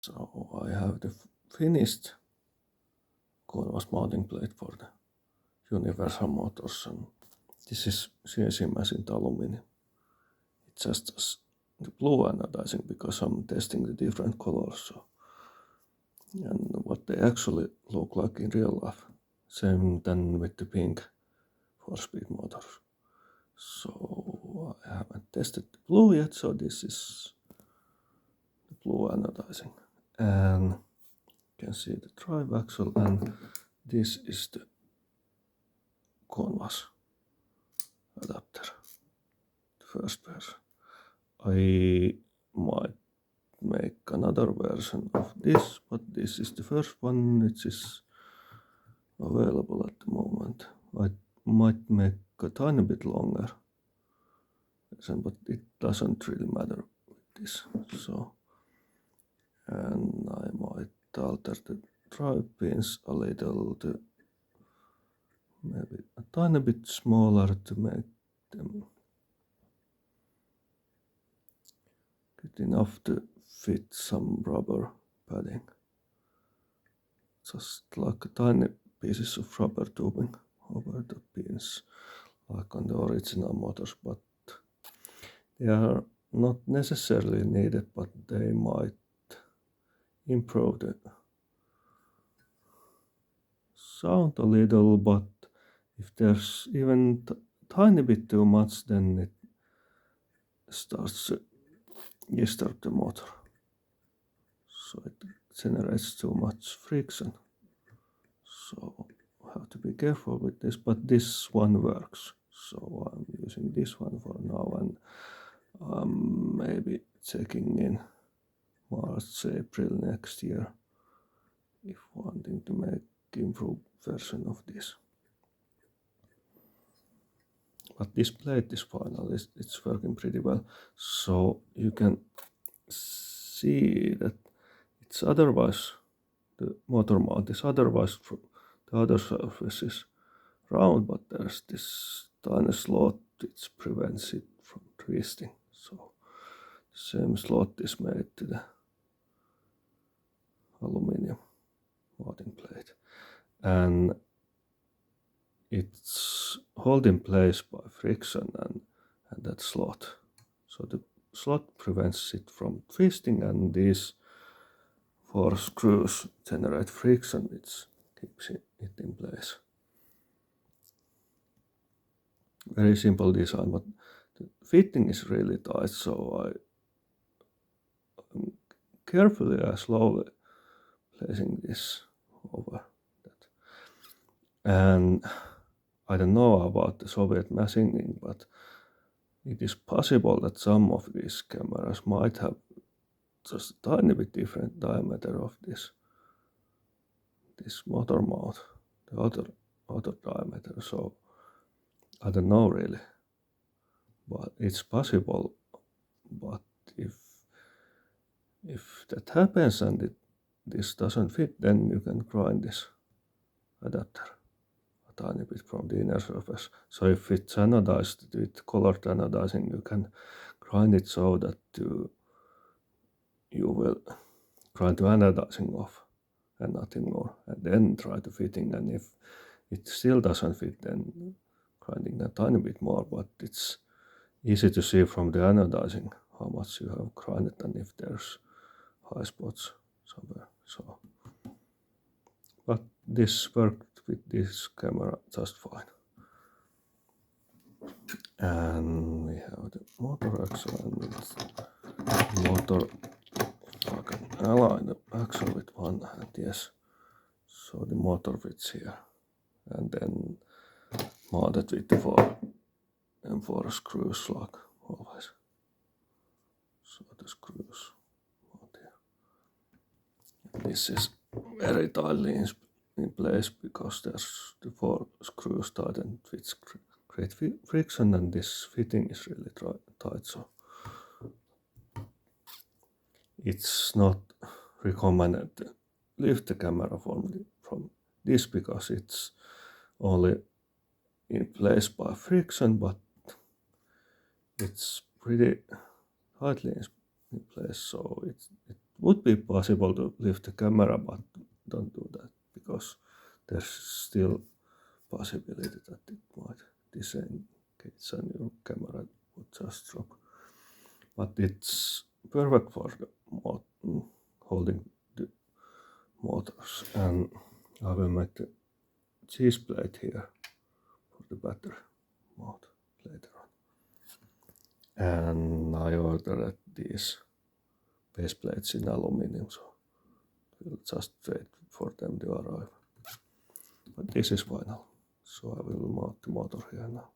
So I have the finished Konvas mounting plate for the universal motors, and this is CNC machined aluminium. It's just as the blue anodizing because I'm testing the different colors. And what they actually look like in real life, same than with the pink 4-speed motors. So I haven't tested the blue yet, so this is the blue anodizing. And you can see the drive axle, and this is the Konvas adapter, the first version. I might make another version of this, but this is the first one which is available at the moment. I might make a tiny bit longer version, but it doesn't really matter with this. So, and I might alter the drive pins a little to maybe a tiny bit smaller to make them good enough to fit some rubber padding. Just like a tiny pieces of rubber tubing over the pins, like on the original motors, but they are not necessarily needed, but they might improve the sound a little. But if there's even tiny bit too much, then it starts to disturb the motor, so it generates too much friction. So I have to be careful with this, but this one works. So I'm using this one for now, and I'm maybe checking in March, April next year if wanting to make improved version of this. But this plate is final, it's working pretty well. So you can see that it's otherwise, the motor mount is otherwise the other surface is round, but there's this tiny slot which prevents it from twisting. So the same slot is made to the aluminium mounting plate, and it's held in place by friction and that slot. So the slot prevents it from twisting, and these 4 screws generate friction which keeps it in place. Very simple design, but the fitting is really tight, so I'm carefully and slowly placing this over that. And I don't know about the Soviet machining, but it is possible that some of these cameras might have just a tiny bit different diameter of this motor mount, the other diameter. So I don't know really, but it's possible. But if that happens and this doesn't fit, then you can grind this adapter a tiny bit from the inner surface. So if it's anodized with colored anodizing, you can grind it so that you will grind the anodizing off and nothing more, and then try to fitting. And if it still doesn't fit, then grinding a tiny bit more. But it's easy to see from the anodizing how much you have grinded and if there's high spots somewhere. So, but this worked with this camera just fine. And we have the motor axle, and the motor, I can align the axle with one hand, yes. So the motor fits here, and then mounted with the 4 screws like always. So the screws mount here. This is very tightly in place because there's the 4 screws tightened with great friction, and this fitting is really tight. So it's not recommended to lift the camera from this because it's only in place by friction, but it's pretty tightly in place, so it would be possible to lift the camera, but don't do that because there's still possibility that it might disengage and your camera would just drop. But it's perfect for the holding the motors, and I will make the cheese plate here for the battery mode later on. And I ordered these base plates in aluminium, so we'll just wait for them to arrive. But this is final, so I will mount the motor here now.